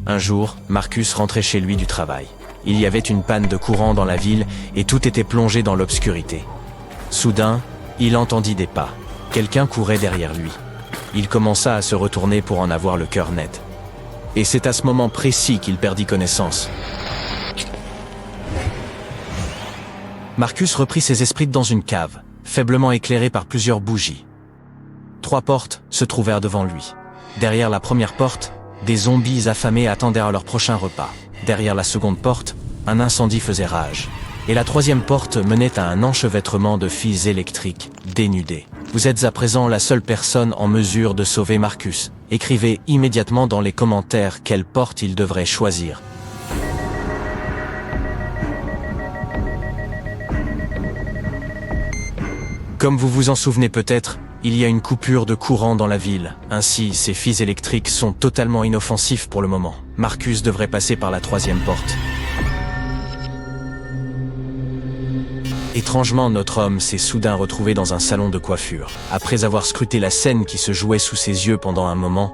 Un jour, Marcus rentrait chez lui du travail. Il y avait une panne de courant dans la ville et tout était plongé dans l'obscurité. Soudain, il entendit des pas. Quelqu'un courait derrière lui. Il commença à se retourner pour en avoir le cœur net. Et c'est à ce moment précis qu'il perdit connaissance. Marcus reprit ses esprits dans une cave, faiblement éclairée par plusieurs bougies. 3 portes se trouvèrent devant lui. Derrière la première porte, des zombies affamés attendaient leur prochain repas. Derrière la seconde porte, un incendie faisait rage. Et la troisième porte menait à un enchevêtrement de fils électriques, dénudés. Vous êtes à présent la seule personne en mesure de sauver Marcus. Écrivez immédiatement dans les commentaires quelle porte il devrait choisir. Comme vous vous en souvenez peut-être, il y a une coupure de courant dans la ville. Ainsi, ces fils électriques sont totalement inoffensifs pour le moment. Marcus devrait passer par la troisième porte. Étrangement, notre homme s'est soudain retrouvé dans un salon de coiffure. Après avoir scruté la scène qui se jouait sous ses yeux pendant un moment,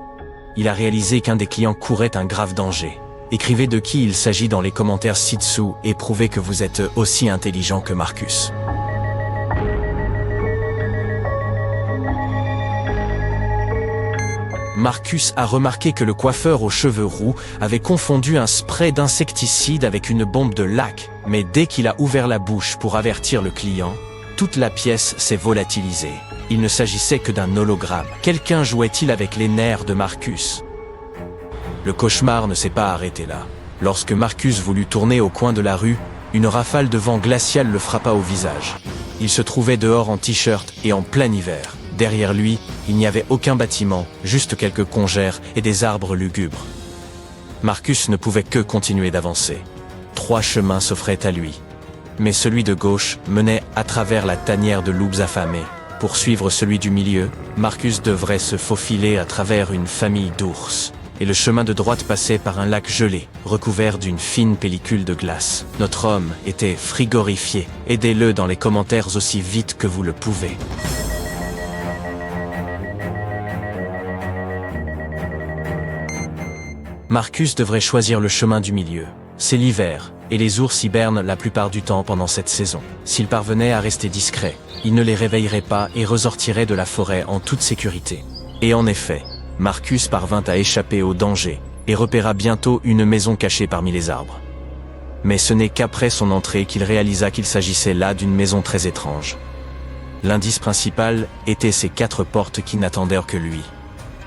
il a réalisé qu'un des clients courait un grave danger. Écrivez de qui il s'agit dans les commentaires ci-dessous et prouvez que vous êtes aussi intelligent que Marcus. Marcus a remarqué que le coiffeur aux cheveux roux avait confondu un spray d'insecticide avec une bombe de lac, mais dès qu'il a ouvert la bouche pour avertir le client, toute la pièce s'est volatilisée. Il ne s'agissait que d'un hologramme. Quelqu'un jouait-il avec les nerfs de Marcus? Le cauchemar ne s'est pas arrêté là. Lorsque Marcus voulut tourner au coin de la rue, une rafale de vent glacial le frappa au visage. Il se trouvait dehors en t-shirt et en plein hiver. Derrière lui, il n'y avait aucun bâtiment, juste quelques congères et des arbres lugubres. Marcus ne pouvait que continuer d'avancer. 3 chemins s'offraient à lui. Mais celui de gauche menait à travers la tanière de loups affamés. Pour suivre celui du milieu, Marcus devrait se faufiler à travers une famille d'ours. Et le chemin de droite passait par un lac gelé, recouvert d'une fine pellicule de glace. Notre homme était frigorifié. Aidez-le dans les commentaires aussi vite que vous le pouvez. Marcus devrait choisir le chemin du milieu. C'est l'hiver, et les ours hibernent la plupart du temps pendant cette saison. S'il parvenait à rester discret, il ne les réveillerait pas et ressortirait de la forêt en toute sécurité. Et en effet, Marcus parvint à échapper au danger et repéra bientôt une maison cachée parmi les arbres. Mais ce n'est qu'après son entrée qu'il réalisa qu'il s'agissait là d'une maison très étrange. L'indice principal était ces 4 portes qui n'attendaient que lui.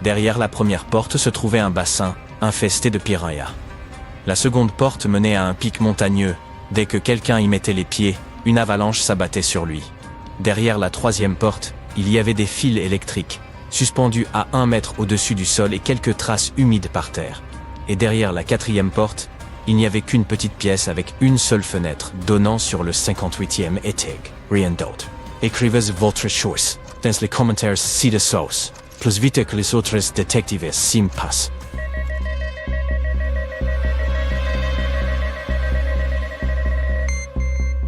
Derrière la première porte se trouvait un bassin infesté de piranhas. La seconde porte menait à un pic montagneux. Dès que quelqu'un y mettait les pieds, une avalanche s'abattait sur lui. Derrière la troisième porte, il y avait des fils électriques, suspendus à 1 mètre au-dessus du sol et quelques traces humides par terre. Et derrière la 4e porte, il n'y avait qu'une petite pièce avec une seule fenêtre donnant sur le 58e étage. Rien d'autre. Écrivez votre choix dans les commentaires ci-dessous. Plus vite que les autres détectives s'y passent.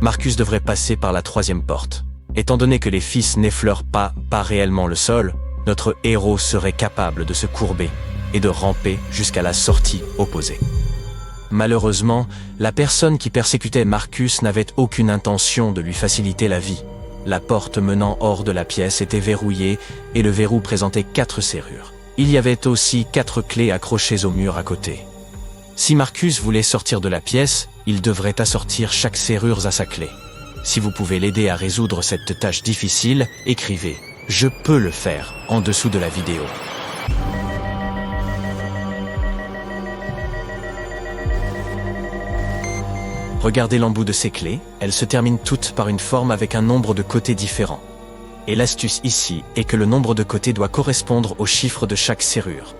Marcus devrait passer par la 3e porte. Étant donné que les fils n'effleurent pas réellement le sol, notre héros serait capable de se courber et de ramper jusqu'à la sortie opposée. Malheureusement, la personne qui persécutait Marcus n'avait aucune intention de lui faciliter la vie. La porte menant hors de la pièce était verrouillée et le verrou présentait 4 serrures. Il y avait aussi 4 clés accrochées au mur à côté. Si Marcus voulait sortir de la pièce, il devrait assortir chaque serrure à sa clé. Si vous pouvez l'aider à résoudre cette tâche difficile, écrivez « Je peux le faire » en dessous de la vidéo. Regardez l'embout de ces clés, elles se terminent toutes par une forme avec un nombre de côtés différents. Et l'astuce ici est que le nombre de côtés doit correspondre au chiffre de chaque serrure.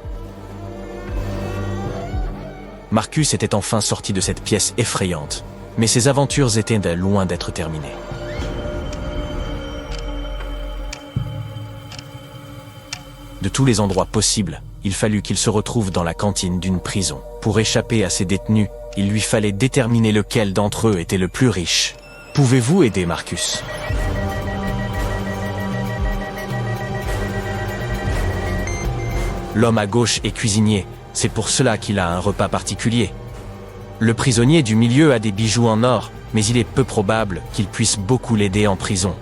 Marcus était enfin sorti de cette pièce effrayante, mais ses aventures étaient loin d'être terminées. De tous les endroits possibles, il fallut qu'il se retrouve dans la cantine d'une prison. Pour échapper à ces détenus, il lui fallait déterminer lequel d'entre eux était le plus riche. Pouvez-vous aider Marcus ? L'homme à gauche est cuisinier, C'est pour cela qu'il a un repas particulier. Le prisonnier du milieu a des bijoux en or, mais il est peu probable qu'il puisse beaucoup l'aider en prison.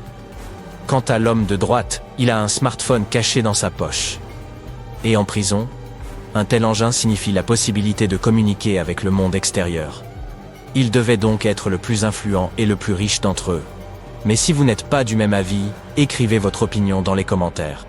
Quant à l'homme de droite, il a un smartphone caché dans sa poche. Et en prison, un tel engin signifie la possibilité de communiquer avec le monde extérieur. Il devait donc être le plus influent et le plus riche d'entre eux. Mais si vous n'êtes pas du même avis, écrivez votre opinion dans les commentaires.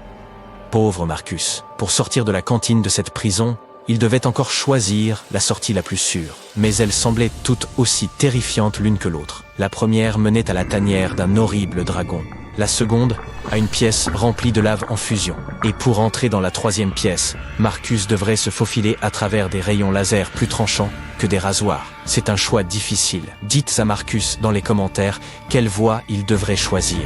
Pauvre Marcus, pour sortir de la cantine de cette prison, il devait encore choisir la sortie la plus sûre. Mais elles semblaient toutes aussi terrifiantes l'une que l'autre. La première menait à la tanière d'un horrible dragon. La seconde, à une pièce remplie de lave en fusion. Et pour entrer dans la troisième pièce, Marcus devrait se faufiler à travers des rayons laser plus tranchants que des rasoirs. C'est un choix difficile. Dites à Marcus dans les commentaires quelle voie il devrait choisir.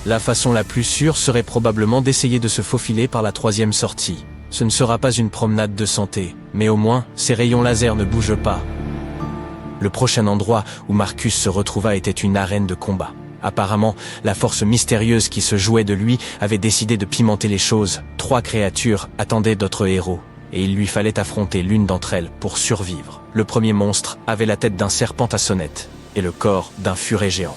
La façon la plus sûre serait probablement d'essayer de se faufiler par la troisième sortie. Ce ne sera pas une promenade de santé, mais au moins, ces rayons laser ne bougent pas. Le prochain endroit où Marcus se retrouva était une arène de combat. Apparemment, la force mystérieuse qui se jouait de lui avait décidé de pimenter les choses. 3 créatures attendaient d'autres héros, et il lui fallait affronter l'une d'entre elles pour survivre. Le premier monstre avait la tête d'un serpent à sonnette, et le corps d'un furet géant.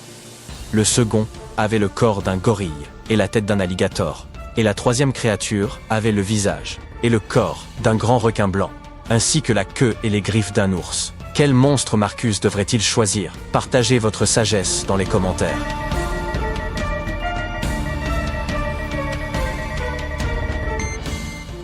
Le second avait le corps d'un gorille, et la tête d'un alligator. Et la troisième créature avait le visage, et le corps d'un grand requin blanc, ainsi que la queue et les griffes d'un ours. Quel monstre Marcus devrait-il choisir? Partagez votre sagesse dans les commentaires.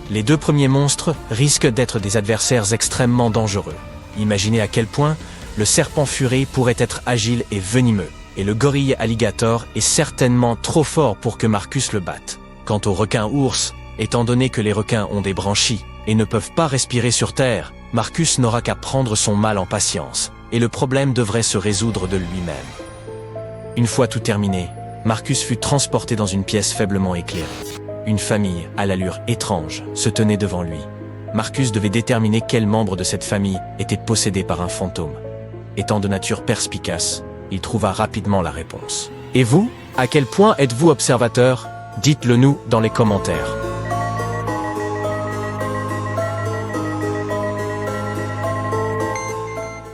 Les 2 premiers monstres risquent d'être des adversaires extrêmement dangereux. Imaginez à quel point le serpent furet pourrait être agile et venimeux, et le gorille alligator est certainement trop fort pour que Marcus le batte. Quant au requin ours, étant donné que les requins ont des branchies et ne peuvent pas respirer sur terre, Marcus n'aura qu'à prendre son mal en patience, et le problème devrait se résoudre de lui-même. Une fois tout terminé, Marcus fut transporté dans une pièce faiblement éclairée. Une famille, à l'allure étrange, se tenait devant lui. Marcus devait déterminer quel membre de cette famille était possédé par un fantôme. Étant de nature perspicace, il trouva rapidement la réponse. Et vous, à quel point êtes-vous observateur? Dites-le nous dans les commentaires.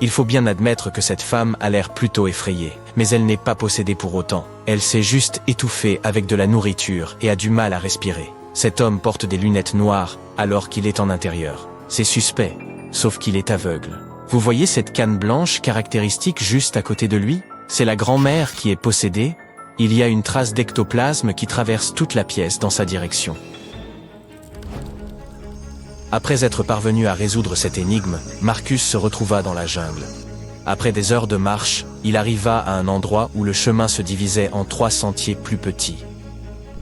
Il faut bien admettre que cette femme a l'air plutôt effrayée, mais elle n'est pas possédée pour autant. Elle s'est juste étouffée avec de la nourriture et a du mal à respirer. Cet homme porte des lunettes noires alors qu'il est en intérieur. C'est suspect, sauf qu'il est aveugle. Vous voyez cette canne blanche caractéristique juste à côté de lui? C'est la grand-mère qui est possédée. Il y a une trace d'ectoplasme qui traverse toute la pièce dans sa direction. Après être parvenu à résoudre cette énigme, Marcus se retrouva dans la jungle. Après des heures de marche, il arriva à un endroit où le chemin se divisait en 3 sentiers plus petits.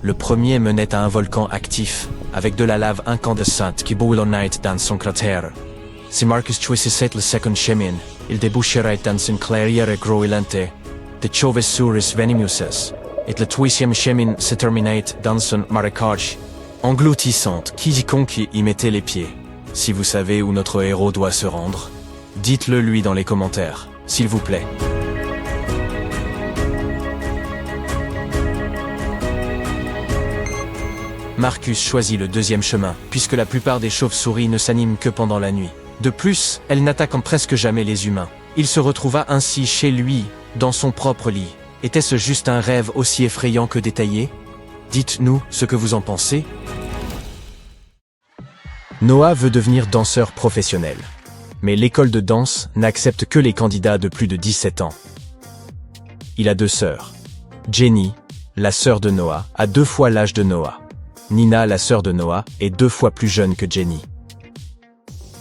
Le premier menait à un volcan actif, avec de la lave incandescente qui boulonnait dans son cratère. Si Marcus choisissait le second chemin, il déboucherait dans une clairière grouillante de chauves-souris venimeuses, et le troisième chemin se terminait dans un marécage engloutissante, quiconque y mettait les pieds. Si vous savez où notre héros doit se rendre, dites-le lui dans les commentaires, s'il vous plaît. Marcus choisit le deuxième chemin, puisque la plupart des chauves-souris ne s'animent que pendant la nuit. De plus, elles n'attaquent presque jamais les humains. Il se retrouva ainsi chez lui, dans son propre lit. Était-ce juste un rêve aussi effrayant que détaillé? Dites-nous ce que vous en pensez. Noah veut devenir danseur professionnel. Mais l'école de danse n'accepte que les candidats de plus de 17 ans. Il a 2 sœurs. Jenny, la sœur de Noah, a 2 fois l'âge de Noah. Nina, la sœur de Noah, est 2 fois plus jeune que Jenny.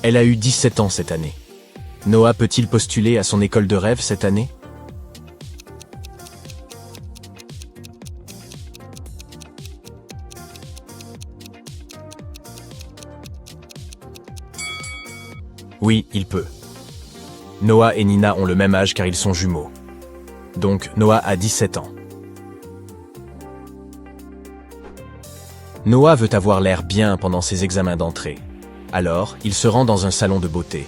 Elle a eu 17 ans cette année. Noah peut-il postuler à son école de rêve cette année? Oui, il peut. Noah et Nina ont le même âge car ils sont jumeaux. Donc, Noah a 17 ans. Noah veut avoir l'air bien pendant ses examens d'entrée. Alors, il se rend dans un salon de beauté.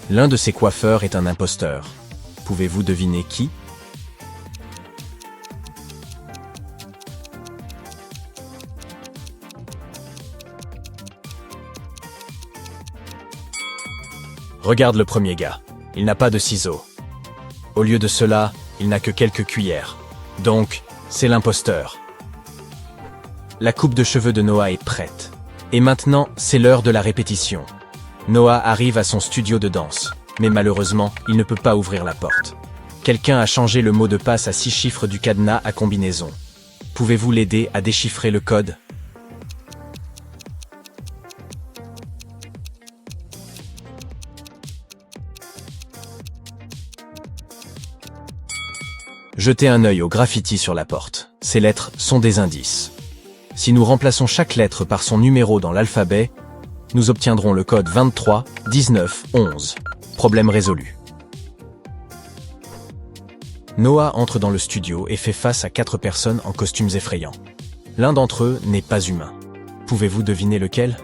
L'un de ses coiffeurs est un imposteur. Pouvez-vous deviner qui? Regarde le premier gars. Il n'a pas de ciseaux. Au lieu de cela, il n'a que quelques cuillères. Donc, c'est l'imposteur. La coupe de cheveux de Noah est prête. Et maintenant, c'est l'heure de la répétition. Noah arrive à son studio de danse. Mais malheureusement, il ne peut pas ouvrir la porte. Quelqu'un a changé le mot de passe à 6 chiffres du cadenas à combinaison. Pouvez-vous l'aider à déchiffrer le code? Jetez un œil au graffiti sur la porte. Ces lettres sont des indices. Si nous remplaçons chaque lettre par son numéro dans l'alphabet, nous obtiendrons le code 23 19 11. Problème résolu. Noah entre dans le studio et fait face à 4 personnes en costumes effrayants. L'un d'entre eux n'est pas humain. Pouvez-vous deviner lequel?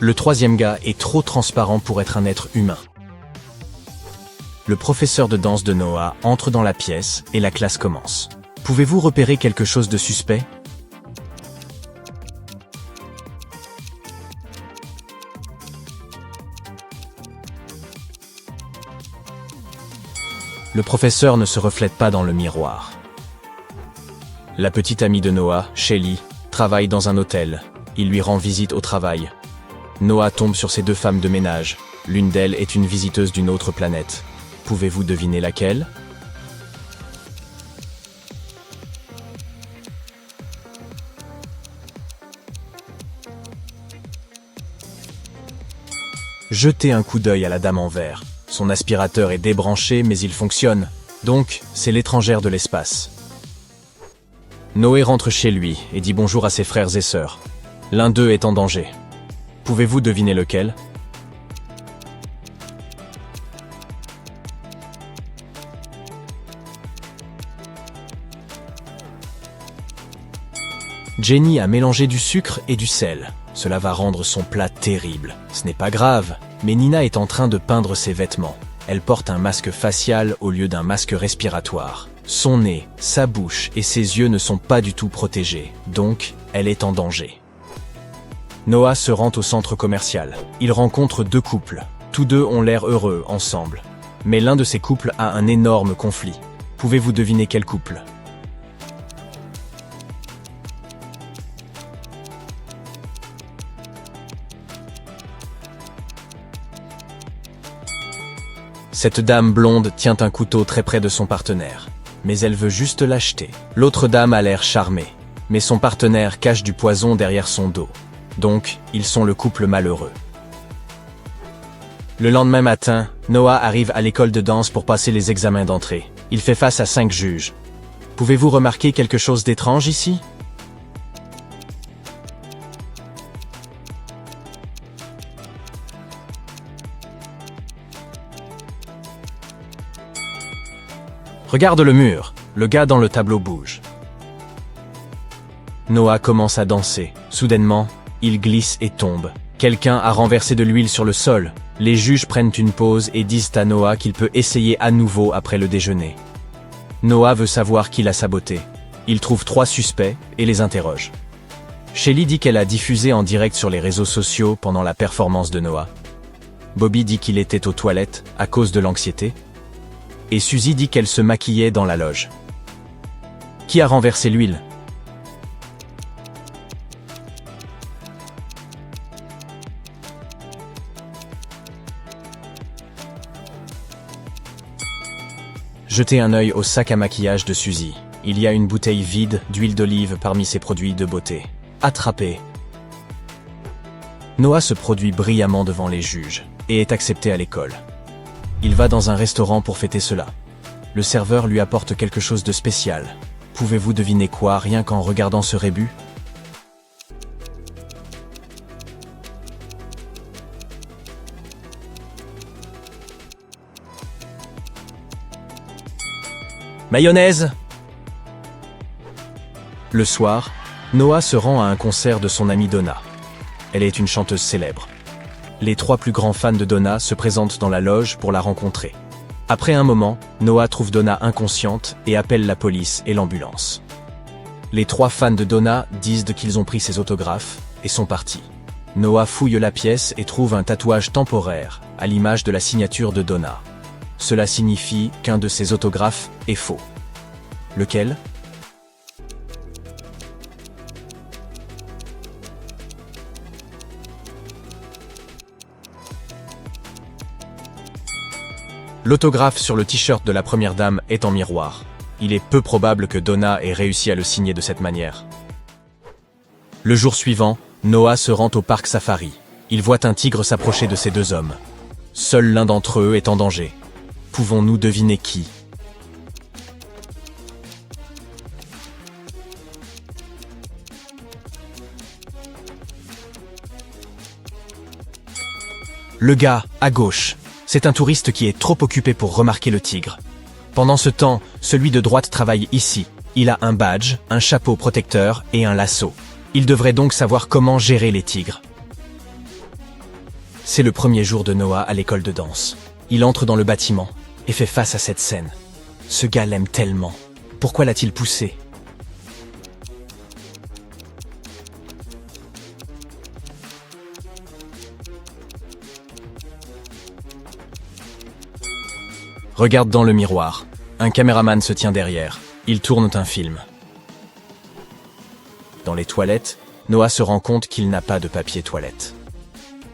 Le troisième gars est trop transparent pour être un être humain. Le professeur de danse de Noah entre dans la pièce et la classe commence. Pouvez-vous repérer quelque chose de suspect? Le professeur ne se reflète pas dans le miroir. La petite amie de Noah, Shelly, travaille dans un hôtel. Il lui rend visite au travail. Noah tombe sur ces 2 femmes de ménage. L'une d'elles est une visiteuse d'une autre planète. Pouvez-vous deviner laquelle? Jetez un coup d'œil à la dame en vert. Son aspirateur est débranché, mais il fonctionne. Donc, c'est l'étrangère de l'espace. Noé rentre chez lui et dit bonjour à ses frères et sœurs. L'un d'eux est en danger. Pouvez-vous deviner lequel? Jenny a mélangé du sucre et du sel. Cela va rendre son plat terrible. Ce n'est pas grave, mais Nina est en train de peindre ses vêtements. Elle porte un masque facial au lieu d'un masque respiratoire. Son nez, sa bouche et ses yeux ne sont pas du tout protégés, donc elle est en danger. Noah se rend au centre commercial. Il rencontre 2 couples. Tous 2 ont l'air heureux ensemble. Mais l'un de ces couples a un énorme conflit. Pouvez-vous deviner quel couple? Cette dame blonde tient un couteau très près de son partenaire. Mais elle veut juste l'acheter. L'autre dame a l'air charmée. Mais son partenaire cache du poison derrière son dos. Donc, ils sont le couple malheureux. Le lendemain matin, Noah arrive à l'école de danse pour passer les examens d'entrée. Il fait face à 5 juges. Pouvez-vous remarquer quelque chose d'étrange ici? Regarde le mur, le gars dans le tableau bouge. Noah commence à danser. Soudainement, il glisse et tombe. Quelqu'un a renversé de l'huile sur le sol. Les juges prennent une pause et disent à Noah qu'il peut essayer à nouveau après le déjeuner. Noah veut savoir qui l'a saboté. Il trouve 3 suspects et les interroge. Shelly dit qu'elle a diffusé en direct sur les réseaux sociaux pendant la performance de Noah. Bobby dit qu'il était aux toilettes à cause de l'anxiété. Et Suzy dit qu'elle se maquillait dans la loge. Qui a renversé l'huile? Jetez un œil au sac à maquillage de Suzy. Il y a une bouteille vide d'huile d'olive parmi ses produits de beauté. Attrapé. Noah se produit brillamment devant les juges et est accepté à l'école. Il va dans un restaurant pour fêter cela. Le serveur lui apporte quelque chose de spécial. Pouvez-vous deviner quoi rien qu'en regardant ce rébut? Mayonnaise! Le soir, Noah se rend à un concert de son amie Donna. Elle est une chanteuse célèbre. Les 3 plus grands fans de Donna se présentent dans la loge pour la rencontrer. Après un moment, Noah trouve Donna inconsciente et appelle la police et l'ambulance. Les 3 fans de Donna disent qu'ils ont pris ses autographes et sont partis. Noah fouille la pièce et trouve un tatouage temporaire, à l'image de la signature de Donna. Cela signifie qu'un de ses autographes est faux. Lequel ? L'autographe sur le t-shirt de la première dame est en miroir. Il est peu probable que Donna ait réussi à le signer de cette manière. Le jour suivant, Noah se rend au parc safari. Il voit un tigre s'approcher de ces 2 hommes. Seul l'un d'entre eux est en danger. Pouvons-nous deviner qui ? Le gars, à gauche. C'est un touriste qui est trop occupé pour remarquer le tigre. Pendant ce temps, celui de droite travaille ici. Il a un badge, un chapeau protecteur et un lasso. Il devrait donc savoir comment gérer les tigres. C'est le premier jour de Noah à l'école de danse. Il entre dans le bâtiment et fait face à cette scène. Ce gars l'aime tellement. Pourquoi l'a-t-il poussé ? Regarde dans le miroir. Un caméraman se tient derrière. Ils tournent un film. Dans les toilettes, Noah se rend compte qu'il n'a pas de papier toilette.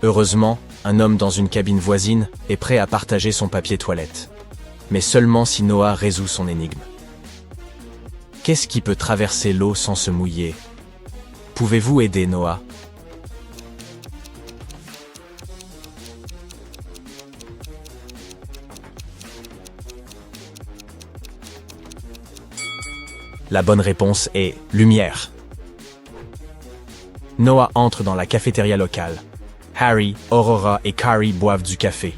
Heureusement, un homme dans une cabine voisine est prêt à partager son papier toilette. Mais seulement si Noah résout son énigme. Qu'est-ce qui peut traverser l'eau sans se mouiller ? Pouvez-vous aider Noah ? La bonne réponse est lumière. Noah entre dans la cafétéria locale. Harry, Aurora et Carrie boivent du café.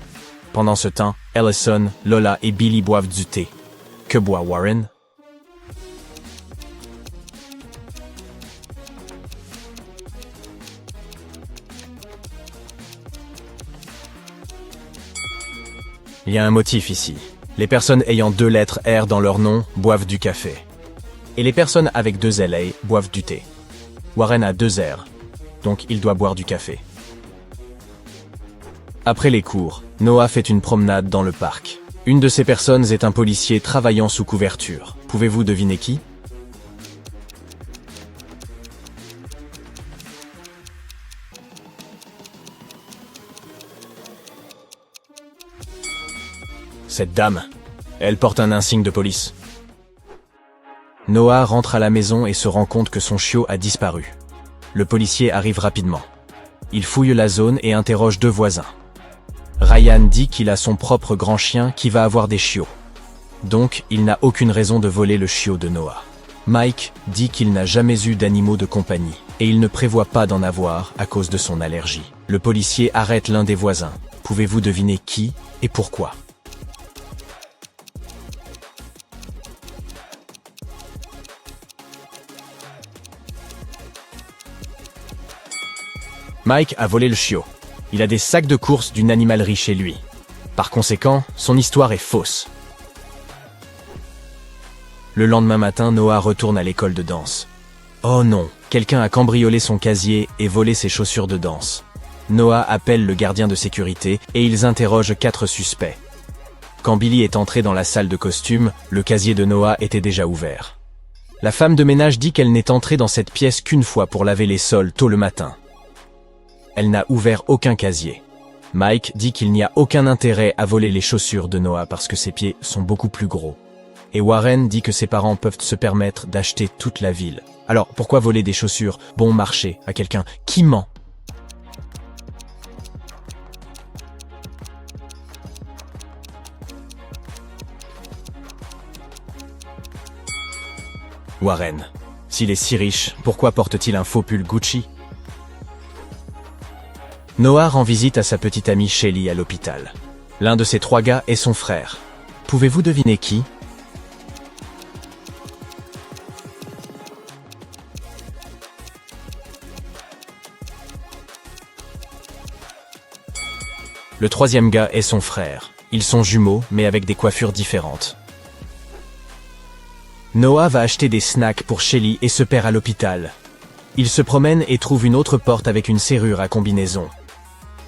Pendant ce temps, Ellison, Lola et Billy boivent du thé. Que boit Warren ? Il y a un motif ici. Les personnes ayant 2 lettres R dans leur nom boivent du café. Et les personnes avec 2 LA boivent du thé. Warren a 2 R, donc il doit boire du café. Après les cours, Noah fait une promenade dans le parc. Une de ces personnes est un policier travaillant sous couverture. Pouvez-vous deviner qui ? Cette dame. Elle porte un insigne de police. Noah rentre à la maison et se rend compte que son chiot a disparu. Le policier arrive rapidement. Il fouille la zone et interroge 2 voisins. Ryan dit qu'il a son propre grand chien qui va avoir des chiots. Donc, il n'a aucune raison de voler le chiot de Noah. Mike dit qu'il n'a jamais eu d'animaux de compagnie et il ne prévoit pas d'en avoir à cause de son allergie. Le policier arrête l'un des voisins. Pouvez-vous deviner qui et pourquoi ? Mike a volé le chiot. Il a des sacs de courses d'une animalerie chez lui. Par conséquent, son histoire est fausse. Le lendemain matin, Noah retourne à l'école de danse. Oh non, quelqu'un a cambriolé son casier et volé ses chaussures de danse. Noah appelle le gardien de sécurité et ils interrogent 4 suspects. Quand Billy est entré dans la salle de costume, le casier de Noah était déjà ouvert. La femme de ménage dit qu'elle n'est entrée dans cette pièce qu'une fois pour laver les sols tôt le matin. Elle n'a ouvert aucun casier. Mike dit qu'il n'y a aucun intérêt à voler les chaussures de Noah parce que ses pieds sont beaucoup plus gros. Et Warren dit que ses parents peuvent se permettre d'acheter toute la ville. Alors pourquoi voler des chaussures bon marché à quelqu'un qui ment ? Warren. S'il est si riche, pourquoi porte-t-il un faux pull Gucci ? Noah rend visite à sa petite amie Shelly à l'hôpital. L'un de ces 3 gars est son frère. Pouvez-vous deviner qui ? Le 3e gars est son frère. Ils sont jumeaux, mais avec des coiffures différentes. Noah va acheter des snacks pour Shelly et se perd à l'hôpital. Il se promène et trouve une autre porte avec une serrure à combinaison.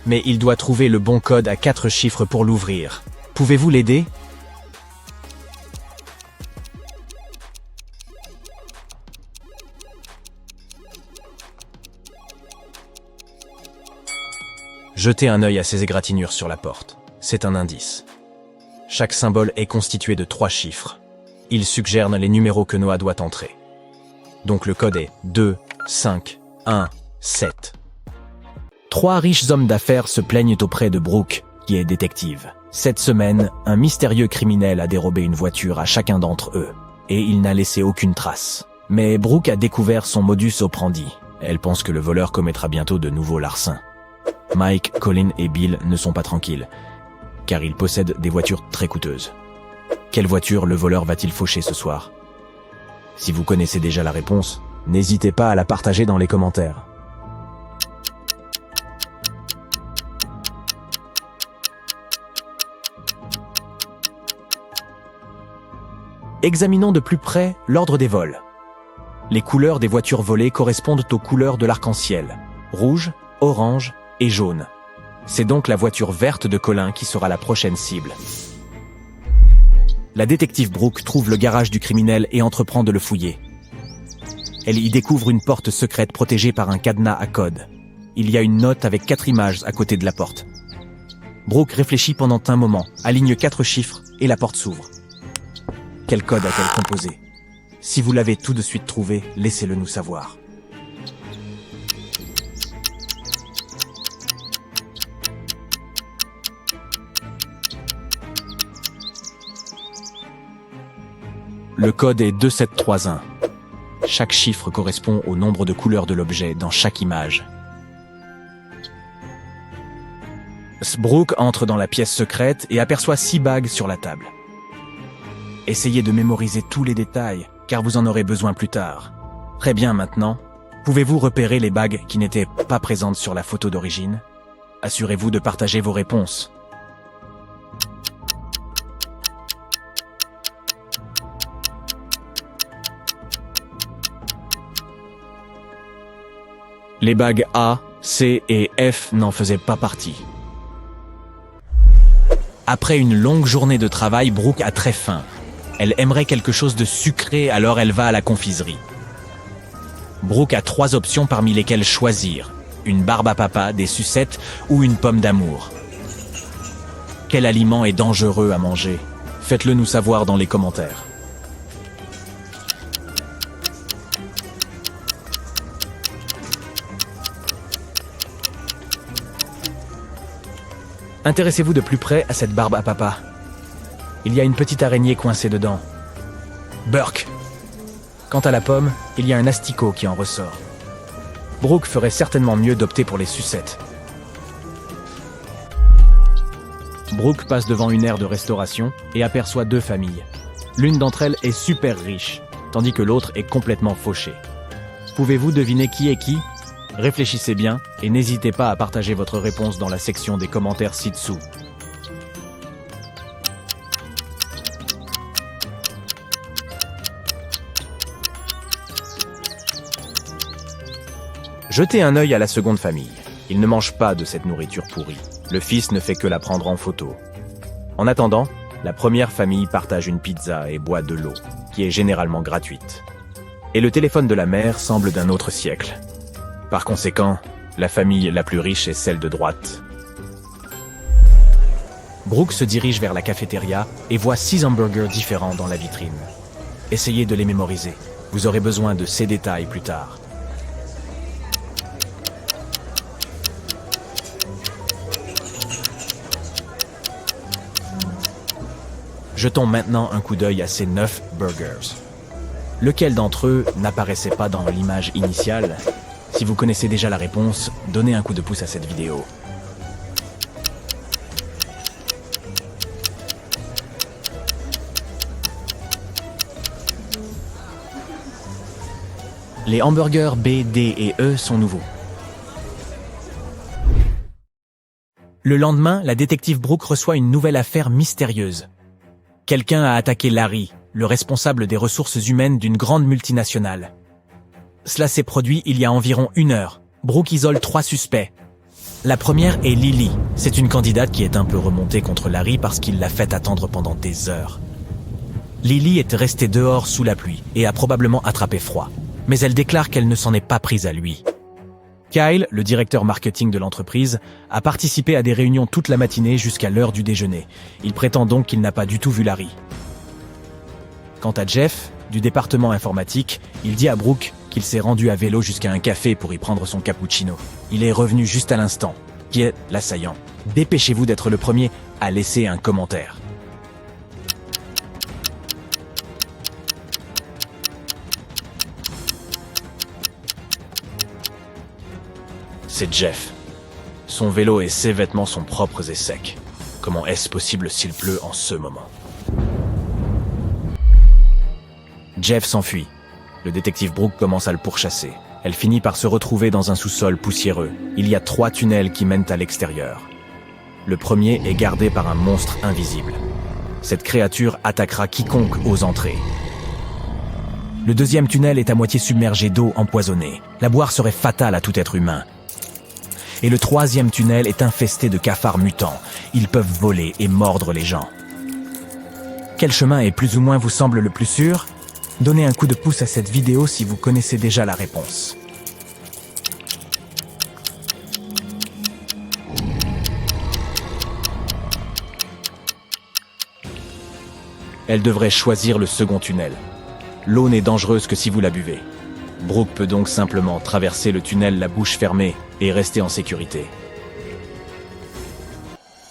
Mais il doit trouver le bon code à 4 chiffres pour l'ouvrir. Pouvez-vous l'aider? Jetez un œil à ces égratignures sur la porte. C'est un indice. Chaque symbole est constitué de 3 chiffres. Il suggère les numéros que Noah doit entrer. Donc le code est 2, 5, 1, 7. 3 riches hommes d'affaires se plaignent auprès de Brooke, qui est détective. Cette semaine, un mystérieux criminel a dérobé une voiture à chacun d'entre eux, et il n'a laissé aucune trace. Mais Brooke a découvert son modus operandi. Elle pense que le voleur commettra bientôt de nouveaux larcins. Mike, Colin et Bill ne sont pas tranquilles, car ils possèdent des voitures très coûteuses. Quelle voiture le voleur va-t-il faucher ce soir? Si vous connaissez déjà la réponse, n'hésitez pas à la partager dans les commentaires. Examinons de plus près l'ordre des vols. Les couleurs des voitures volées correspondent aux couleurs de l'arc-en-ciel, rouge, orange et jaune. C'est donc la voiture verte de Colin qui sera la prochaine cible. La détective Brooke trouve le garage du criminel et entreprend de le fouiller. Elle y découvre une porte secrète protégée par un cadenas à code. Il y a une note avec 4 images à côté de la porte. Brooke réfléchit pendant un moment, aligne 4 chiffres et la porte s'ouvre. Quel code a-t-elle composé? Si vous l'avez tout de suite trouvé, laissez-le nous savoir. Le code est 2731. Chaque chiffre correspond au nombre de couleurs de l'objet dans chaque image. Brooke entre dans la pièce secrète et aperçoit 6 bagues sur la table. Essayez de mémoriser tous les détails, car vous en aurez besoin plus tard. Très bien maintenant, pouvez-vous repérer les bagues qui n'étaient pas présentes sur la photo d'origine? Assurez-vous de partager vos réponses. Les bagues A, C et F n'en faisaient pas partie. Après une longue journée de travail, Brooke a très faim. Elle aimerait quelque chose de sucré, alors elle va à la confiserie. Brooke a 3 options parmi lesquelles choisir. Une barbe à papa, des sucettes ou une pomme d'amour. Quel aliment est dangereux à manger? Faites-le nous savoir dans les commentaires. Intéressez-vous de plus près à cette barbe à papa. Il y a une petite araignée coincée dedans. Burke. Quant à la pomme, il y a un asticot qui en ressort. Brooke ferait certainement mieux d'opter pour les sucettes. Brooke passe devant une aire de restauration et aperçoit 2 familles. L'une d'entre elles est super riche, tandis que l'autre est complètement fauchée. Pouvez-vous deviner qui est qui? Réfléchissez bien et n'hésitez pas à partager votre réponse dans la section des commentaires ci-dessous. Jetez un œil à la seconde famille. Ils ne mangent pas de cette nourriture pourrie. Le fils ne fait que la prendre en photo. En attendant, la première famille partage une pizza et boit de l'eau, qui est généralement gratuite. Et le téléphone de la mère semble d'un autre siècle. Par conséquent, la famille la plus riche est celle de droite. Brooke se dirige vers la cafétéria et voit 6 hamburgers différents dans la vitrine. Essayez de les mémoriser. Vous aurez besoin de ces détails plus tard. Jetons maintenant un coup d'œil à ces 9 burgers. Lequel d'entre eux n'apparaissait pas dans l'image initiale? Si vous connaissez déjà la réponse, donnez un coup de pouce à cette vidéo. Les hamburgers B, D et E sont nouveaux. Le lendemain, la détective Brooke reçoit une nouvelle affaire mystérieuse. Quelqu'un a attaqué Larry, le responsable des ressources humaines d'une grande multinationale. Cela s'est produit il y a environ 1 heure. Brooke isole 3 suspects. La première est Lily. C'est une candidate qui est un peu remontée contre Larry parce qu'il l'a fait attendre pendant des heures. Lily est restée dehors sous la pluie et a probablement attrapé froid. Mais elle déclare qu'elle ne s'en est pas prise à lui. Kyle, le directeur marketing de l'entreprise, a participé à des réunions toute la matinée jusqu'à l'heure du déjeuner. Il prétend donc qu'il n'a pas du tout vu Larry. Quant à Jeff, du département informatique, il dit à Brooke qu'il s'est rendu à vélo jusqu'à un café pour y prendre son cappuccino. Il est revenu juste à l'instant. Qui est l'assaillant? Dépêchez-vous d'être le premier à laisser un commentaire. C'est Jeff. Son vélo et ses vêtements sont propres et secs. Comment est-ce possible s'il pleut en ce moment? Jeff s'enfuit. Le détective Brooke commence à le pourchasser. Elle finit par se retrouver dans un sous-sol poussiéreux. Il y a 3 tunnels qui mènent à l'extérieur. Le premier est gardé par un monstre invisible. Cette créature attaquera quiconque aux entrées. Le deuxième tunnel est à moitié submergé d'eau empoisonnée. La boire serait fatale à tout être humain. Et le troisième tunnel est infesté de cafards mutants. Ils peuvent voler et mordre les gens. Quel chemin est plus ou moins vous semble le plus sûr? Donnez un coup de pouce à cette vidéo si vous connaissez déjà la réponse. Elle devrait choisir le second tunnel. L'eau n'est dangereuse que si vous la buvez. Brooke peut donc simplement traverser le tunnel la bouche fermée et rester en sécurité.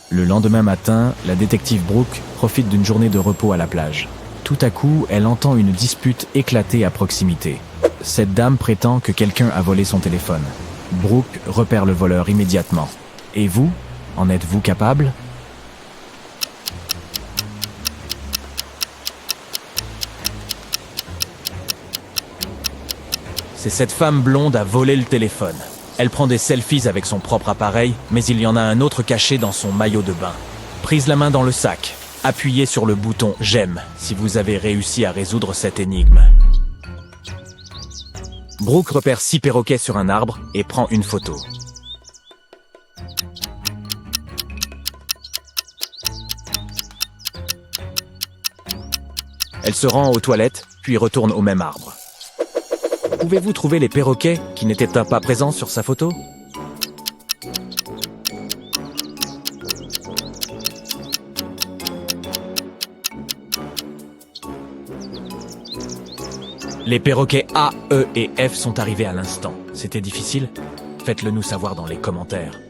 Le lendemain matin, la détective Brooke profite d'une journée de repos à la plage. Tout à coup, elle entend une dispute éclater à proximité. Cette dame prétend que quelqu'un a volé son téléphone. Brooke repère le voleur immédiatement. Et vous, en êtes-vous capable? C'est cette femme blonde a volé le téléphone. Elle prend des selfies avec son propre appareil, mais il y en a un autre caché dans son maillot de bain. Prise la main dans le sac. Appuyez sur le bouton « J'aime » si vous avez réussi à résoudre cette énigme. Brooke repère 6 perroquets sur un arbre et prend une photo. Elle se rend aux toilettes, puis retourne au même arbre. Pouvez-vous trouver les perroquets qui n'étaient pas présents sur sa photo? Les perroquets A, E et F sont arrivés à l'instant. C'était difficile? Faites-le nous savoir dans les commentaires.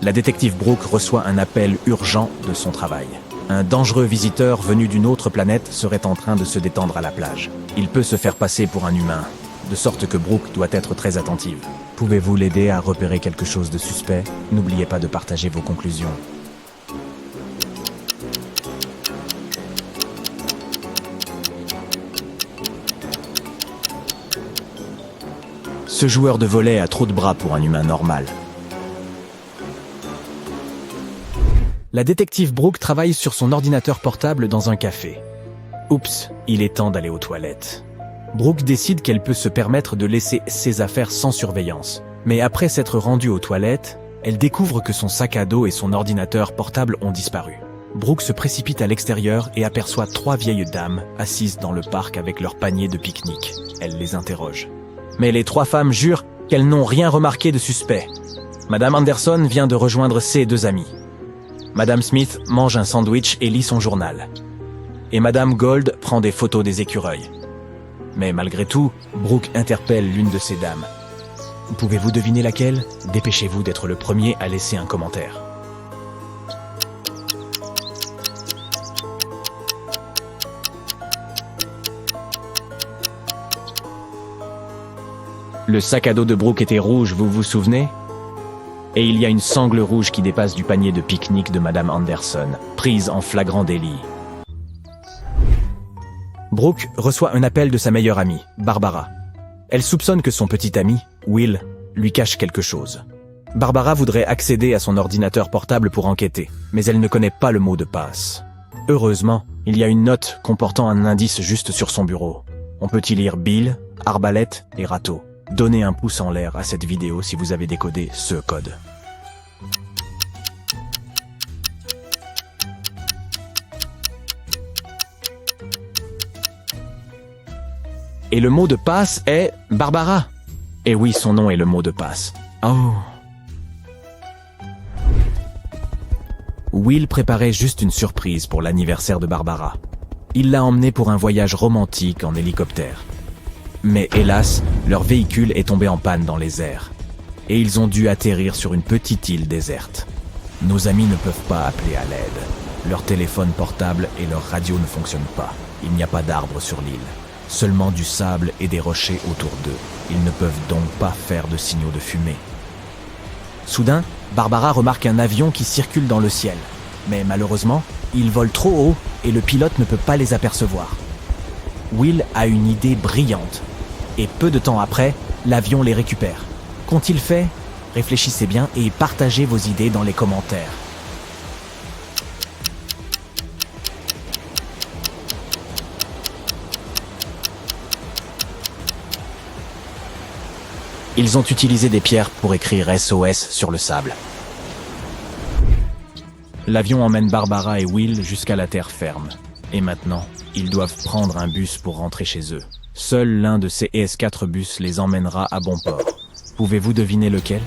La détective Brooke reçoit un appel urgent de son travail. Un dangereux visiteur venu d'une autre planète serait en train de se détendre à la plage. Il peut se faire passer pour un humain, de sorte que Brooke doit être très attentive. Pouvez-vous l'aider à repérer quelque chose de suspect? N'oubliez pas de partager vos conclusions. Ce joueur de volley a trop de bras pour un humain normal. La détective Brooke travaille sur son ordinateur portable dans un café. Oups, il est temps d'aller aux toilettes. Brooke décide qu'elle peut se permettre de laisser ses affaires sans surveillance. Mais après s'être rendue aux toilettes, elle découvre que son sac à dos et son ordinateur portable ont disparu. Brooke se précipite à l'extérieur et aperçoit 3 vieilles dames assises dans le parc avec leur panier de pique-nique. Elle les interroge. Mais les 3 femmes jurent qu'elles n'ont rien remarqué de suspect. Madame Anderson vient de rejoindre ses 2 amis. Madame Smith mange un sandwich et lit son journal. Et Madame Gold prend des photos des écureuils. Mais malgré tout, Brooke interpelle l'une de ces dames. Pouvez-vous deviner laquelle? Dépêchez-vous d'être le premier à laisser un commentaire. Le sac à dos de Brooke était rouge, vous vous souvenez? Et il y a une sangle rouge qui dépasse du panier de pique-nique de Madame Anderson, prise en flagrant délit. Brooke reçoit un appel de sa meilleure amie, Barbara. Elle soupçonne que son petit ami, Will, lui cache quelque chose. Barbara voudrait accéder à son ordinateur portable pour enquêter, mais elle ne connaît pas le mot de passe. Heureusement, il y a une note comportant un indice juste sur son bureau. On peut y lire Bill, arbalète et râteau. Donnez un pouce en l'air à cette vidéo si vous avez décodé ce code. Et le mot de passe est Barbara. Et oui, son nom est le mot de passe. Oh. Will préparait juste une surprise pour l'anniversaire de Barbara. Il l'a emmenée pour un voyage romantique en hélicoptère. Mais hélas, leur véhicule est tombé en panne dans les airs. Et ils ont dû atterrir sur une petite île déserte. Nos amis ne peuvent pas appeler à l'aide. Leur téléphone portable et leur radio ne fonctionnent pas. Il n'y a pas d'arbres sur l'île. Seulement du sable et des rochers autour d'eux. Ils ne peuvent donc pas faire de signaux de fumée. Soudain, Barbara remarque un avion qui circule dans le ciel. Mais malheureusement, il vole trop haut et le pilote ne peut pas les apercevoir. Will a une idée brillante. Et peu de temps après, l'avion les récupère. Qu'ont-ils fait? Réfléchissez bien et partagez vos idées dans les commentaires. Ils ont utilisé des pierres pour écrire SOS sur le sable. L'avion emmène Barbara et Will jusqu'à la terre ferme. Et maintenant, ils doivent prendre un bus pour rentrer chez eux. Seul l'un de ces ES4 bus les emmènera à bon port. Pouvez-vous deviner lequel?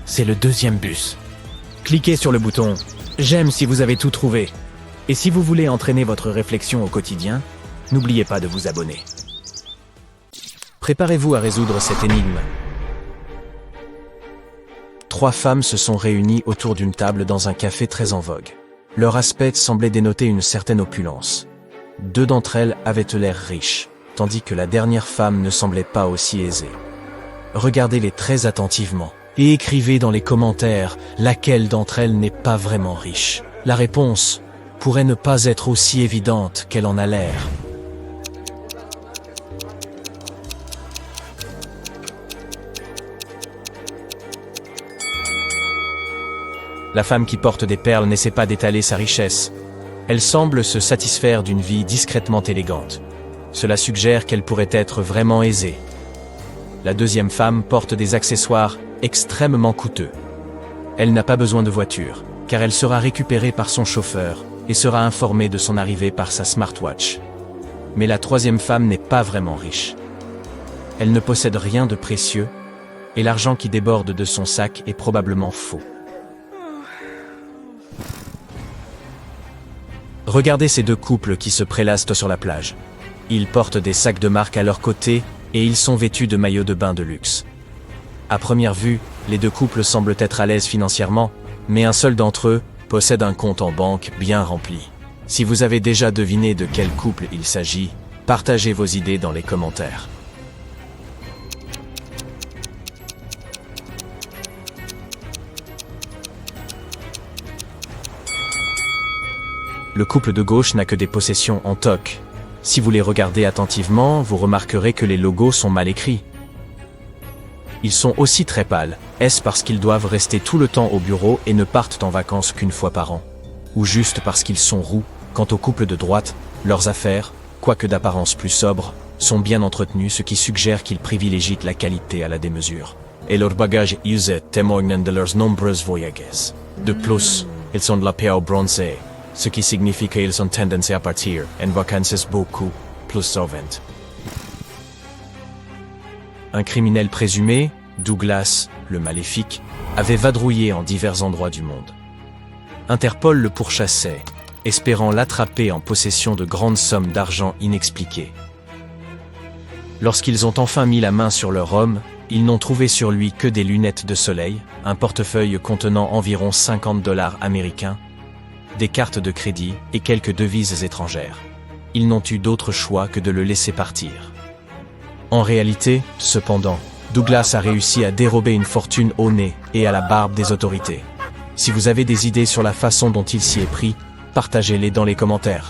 C'est le deuxième bus. Cliquez sur le bouton « J'aime » si vous avez tout trouvé. Et si vous voulez entraîner votre réflexion au quotidien, n'oubliez pas de vous abonner. Préparez-vous à résoudre cette énigme. 3 femmes se sont réunies autour d'une table dans un café très en vogue. Leur aspect semblait dénoter une certaine opulence. 2 d'entre elles avaient l'air riches, tandis que la dernière femme ne semblait pas aussi aisée. Regardez-les très attentivement et écrivez dans les commentaires laquelle d'entre elles n'est pas vraiment riche. La réponse pourrait ne pas être aussi évidente qu'elle en a l'air. La femme qui porte des perles n'essaie pas d'étaler sa richesse. Elle semble se satisfaire d'une vie discrètement élégante. Cela suggère qu'elle pourrait être vraiment aisée. La deuxième femme porte des accessoires extrêmement coûteux. Elle n'a pas besoin de voiture, car elle sera récupérée par son chauffeur et sera informée de son arrivée par sa smartwatch. Mais la troisième femme n'est pas vraiment riche. Elle ne possède rien de précieux, et l'argent qui déborde de son sac est probablement faux. Regardez ces 2 couples qui se prélassent sur la plage. Ils portent des sacs de marque à leur côté et ils sont vêtus de maillots de bain de luxe. À première vue, les 2 couples semblent être à l'aise financièrement, mais un seul d'entre eux possède un compte en banque bien rempli. Si vous avez déjà deviné de quel couple il s'agit, partagez vos idées dans les commentaires. Le couple de gauche n'a que des possessions en toc. Si vous les regardez attentivement, vous remarquerez que les logos sont mal écrits. Ils sont aussi très pâles. Est-ce parce qu'ils doivent rester tout le temps au bureau et ne partent en vacances qu'une fois par an? Ou juste parce qu'ils sont roux? Quant au couple de droite, leurs affaires, quoique d'apparence plus sobres, sont bien entretenues, ce qui suggère qu'ils privilégient la qualité à la démesure. Et leurs bagages usés témoignent de leurs nombreux voyages. De plus, ils sont de la peau bronzée, ce qui signifie qu'ils ont tendance à partir en vacances beaucoup plus souvent. Un criminel présumé, Douglas, le maléfique, avait vadrouillé en divers endroits du monde. Interpol le pourchassait, espérant l'attraper en possession de grandes sommes d'argent inexpliquées. Lorsqu'ils ont enfin mis la main sur leur homme, ils n'ont trouvé sur lui que des lunettes de soleil, un portefeuille contenant environ 50 $ américains, des cartes de crédit et quelques devises étrangères. Ils n'ont eu d'autre choix que de le laisser partir. En réalité, cependant, Douglas a réussi à dérober une fortune au nez et à la barbe des autorités. Si vous avez des idées sur la façon dont il s'y est pris, partagez-les dans les commentaires.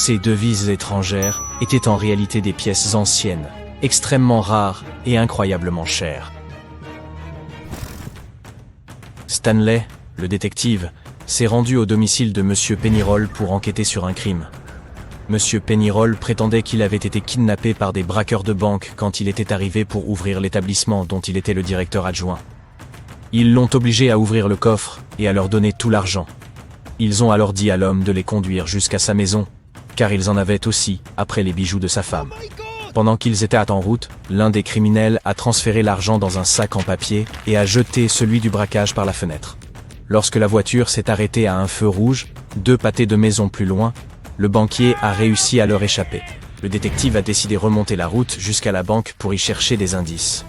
Ces devises étrangères étaient en réalité des pièces anciennes, extrêmement rares et incroyablement chères. Stanley, le détective, s'est rendu au domicile de Monsieur Pennyroll pour enquêter sur un crime. Monsieur Pennyroll prétendait qu'il avait été kidnappé par des braqueurs de banque quand il était arrivé pour ouvrir l'établissement dont il était le directeur adjoint. Ils l'ont obligé à ouvrir le coffre et à leur donner tout l'argent. Ils ont alors dit à l'homme de les conduire jusqu'à sa maison, car ils en avaient aussi après les bijoux de sa femme. Pendant qu'ils étaient en route, l'un des criminels a transféré l'argent dans un sac en papier et a jeté celui du braquage par la fenêtre. Lorsque la voiture s'est arrêtée à un feu rouge, 2 pâtés de maison plus loin, le banquier a réussi à leur échapper. Le détective a décidé de remonter la route jusqu'à la banque pour y chercher des indices.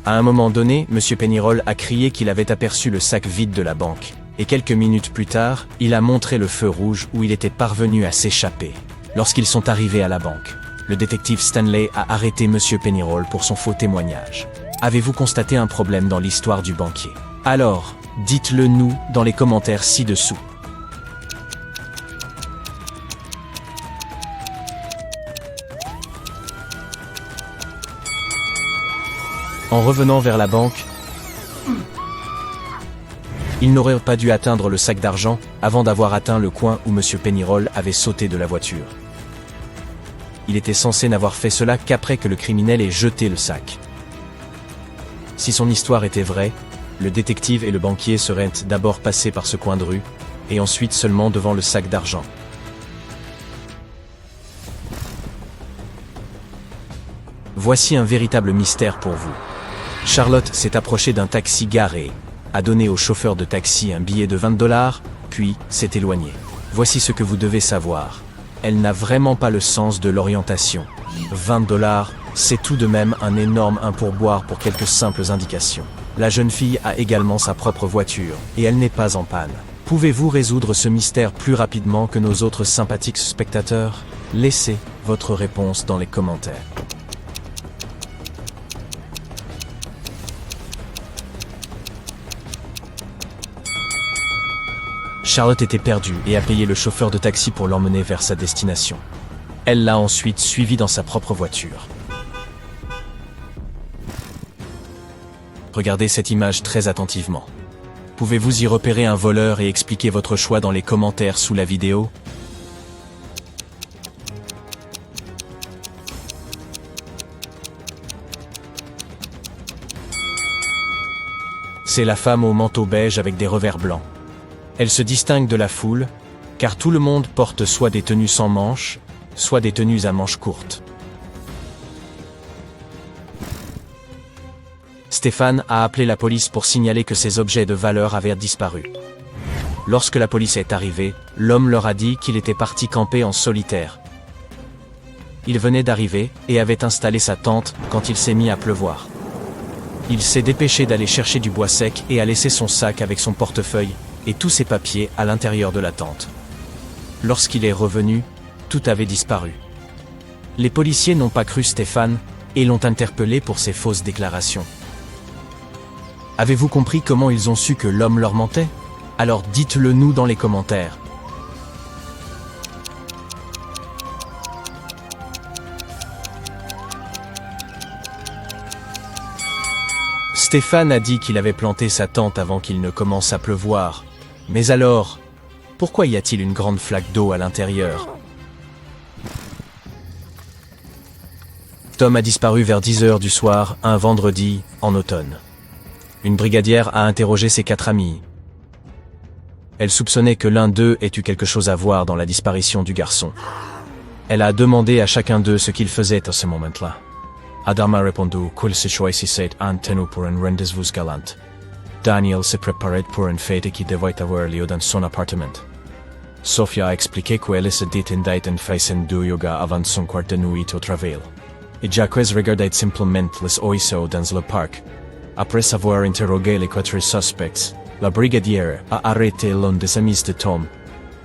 À un moment donné, M. Pennyroll a crié qu'il avait aperçu le sac vide de la banque, et quelques minutes plus tard, il a montré le feu rouge où il était parvenu à s'échapper. Lorsqu'ils sont arrivés à la banque, le détective Stanley a arrêté M. Pennyroll pour son faux témoignage. Avez-vous constaté un problème dans l'histoire du banquier? Alors, dites-le nous dans les commentaires ci-dessous. En revenant vers la banque, il n'aurait pas dû atteindre le sac d'argent avant d'avoir atteint le coin où M. Pennyroll avait sauté de la voiture. Il était censé n'avoir fait cela qu'après que le criminel ait jeté le sac. Si son histoire était vraie, le détective et le banquier seraient d'abord passés par ce coin de rue, et ensuite seulement devant le sac d'argent. Voici un véritable mystère pour vous. Charlotte s'est approchée d'un taxi garé, a donné au chauffeur de taxi un billet de $20, puis s'est éloignée. Voici ce que vous devez savoir. Elle n'a vraiment pas le sens de l'orientation. $20, c'est tout de même un énorme pourboire pour quelques simples indications. La jeune fille a également sa propre voiture, et elle n'est pas en panne. Pouvez-vous résoudre ce mystère plus rapidement que nos autres sympathiques spectateurs? Laissez votre réponse dans les commentaires. Charlotte était perdue et a payé le chauffeur de taxi pour l'emmener vers sa destination. Elle l'a ensuite suivi dans sa propre voiture. Regardez cette image très attentivement. Pouvez-vous y repérer un voleur et expliquer votre choix dans les commentaires sous la vidéo? C'est la femme au manteau beige avec des revers blancs. Elle se distingue de la foule, car tout le monde porte soit des tenues sans manches, soit des tenues à manches courtes. Stéphane a appelé la police pour signaler que ses objets de valeur avaient disparu. Lorsque la police est arrivée, l'homme leur a dit qu'il était parti camper en solitaire. Il venait d'arriver et avait installé sa tente quand il s'est mis à pleuvoir. Il s'est dépêché d'aller chercher du bois sec et a laissé son sac avec son portefeuille et tous ses papiers à l'intérieur de la tente. Lorsqu'il est revenu, tout avait disparu. Les policiers n'ont pas cru Stéphane et l'ont interpellé pour ses fausses déclarations. Avez-vous compris comment ils ont su que l'homme leur mentait? Alors dites-le nous dans les commentaires. Stéphane a dit qu'il avait planté sa tente avant qu'il ne commence à pleuvoir. Mais alors, pourquoi y a-t-il une grande flaque d'eau à l'intérieur? Tom a disparu vers 10h du soir, un vendredi, en automne. Une brigadière a interrogé ses 4 amis. Elle soupçonnait que l'un d'eux ait eu quelque chose à voir dans la disparition du garçon. Elle a demandé à chacun d'eux ce qu'il faisait à ce moment-là. Adam a répondu qu'il se choisissait un tenu pour un rendez-vous galant. Daniel se préparait pour une fête qui devait avoir lieu dans son appartement. Sophia a expliqué qu'elle se détendait en faisant du yoga avant son quart de nuit au travail. Et Jacques regardait simplement les oiseaux dans le parc. Après avoir interrogé les 4 suspects, la brigadière a arrêté l'un des amis de Tom.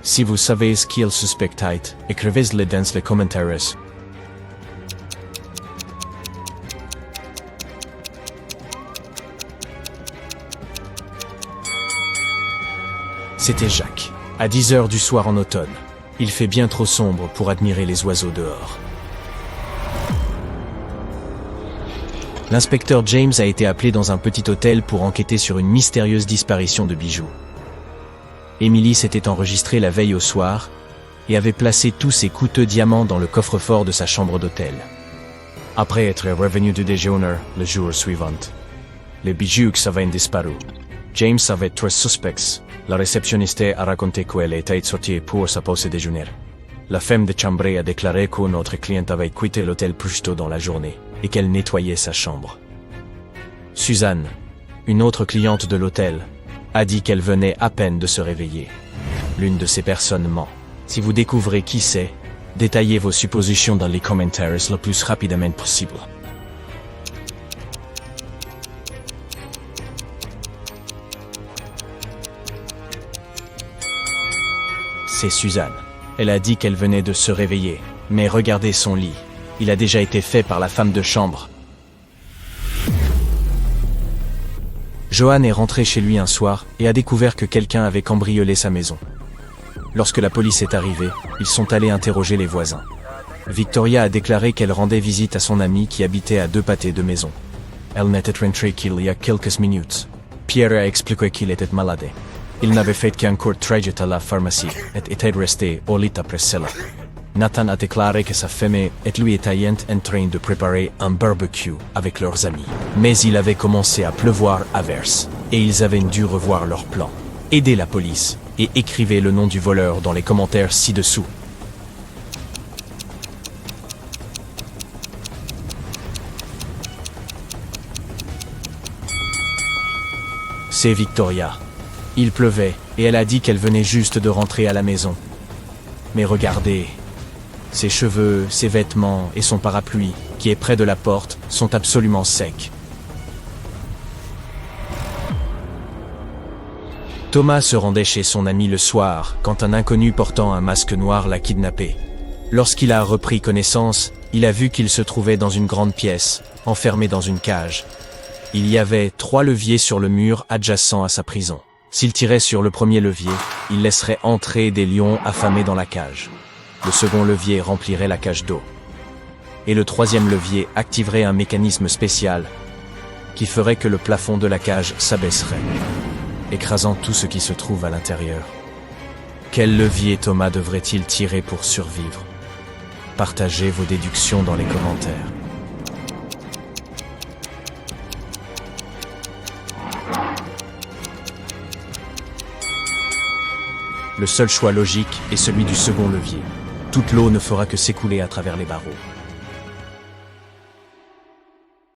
Si vous savez ce qu'il suspectait, écrivez-le dans les commentaires. C'était Jacques. À 10h du soir en automne. Il fait bien trop sombre pour admirer les oiseaux dehors. L'inspecteur James a été appelé dans un petit hôtel pour enquêter sur une mystérieuse disparition de bijoux. Emily s'était enregistrée la veille au soir et avait placé tous ses coûteux diamants dans le coffre-fort de sa chambre d'hôtel. Après être revenu du déjeuner le jour suivant, les bijoux avaient disparu. James avait trois suspects. La réceptionniste a raconté qu'elle était sortie pour sa pause déjeuner. La femme de chambre a déclaré que notre cliente avait quitté l'hôtel plus tôt dans la journée et qu'elle nettoyait sa chambre. Suzanne, une autre cliente de l'hôtel, a dit qu'elle venait à peine de se réveiller. L'une de ces personnes ment. Si vous découvrez qui c'est, détaillez vos suppositions dans les commentaires le plus rapidement possible. C'est Suzanne. Elle a dit qu'elle venait de se réveiller, mais regardez son lit. Il a déjà été fait par la femme de chambre. Johan est rentré chez lui un soir et a découvert que quelqu'un avait cambriolé sa maison. Lorsque la police est arrivée, ils sont allés interroger les voisins. Victoria a déclaré qu'elle rendait visite à son amie qui habitait à 2 pâtés de maison. Elle n'était rentrée qu'il y a quelques minutes. Pierre a expliqué qu'il était malade. Il n'avait fait qu'un court trajet à la pharmacie et était resté au lit après cela. Nathan a déclaré que sa femme et lui étaient en train de préparer un barbecue avec leurs amis. Mais il avait commencé à pleuvoir à verse, et ils avaient dû revoir leur plan. Aidez la police, et écrivez le nom du voleur dans les commentaires ci-dessous. C'est Victoria. Il pleuvait, et elle a dit qu'elle venait juste de rentrer à la maison. Mais regardez, ses cheveux, ses vêtements et son parapluie, qui est près de la porte, sont absolument secs. Thomas se rendait chez son ami le soir, quand un inconnu portant un masque noir l'a kidnappé. Lorsqu'il a repris connaissance, il a vu qu'il se trouvait dans une grande pièce, enfermé dans une cage. Il y avait 3 leviers sur le mur adjacent à sa prison. S'il tirait sur le premier levier, il laisserait entrer des lions affamés dans la cage. Le second levier remplirait la cage d'eau. Et le 3e levier activerait un mécanisme spécial qui ferait que le plafond de la cage s'abaisserait, écrasant tout ce qui se trouve à l'intérieur. Quel levier Thomas devrait-il tirer pour survivre? Partagez vos déductions dans les commentaires. Le seul choix logique est celui du second levier. Toute l'eau ne fera que s'écouler à travers les barreaux.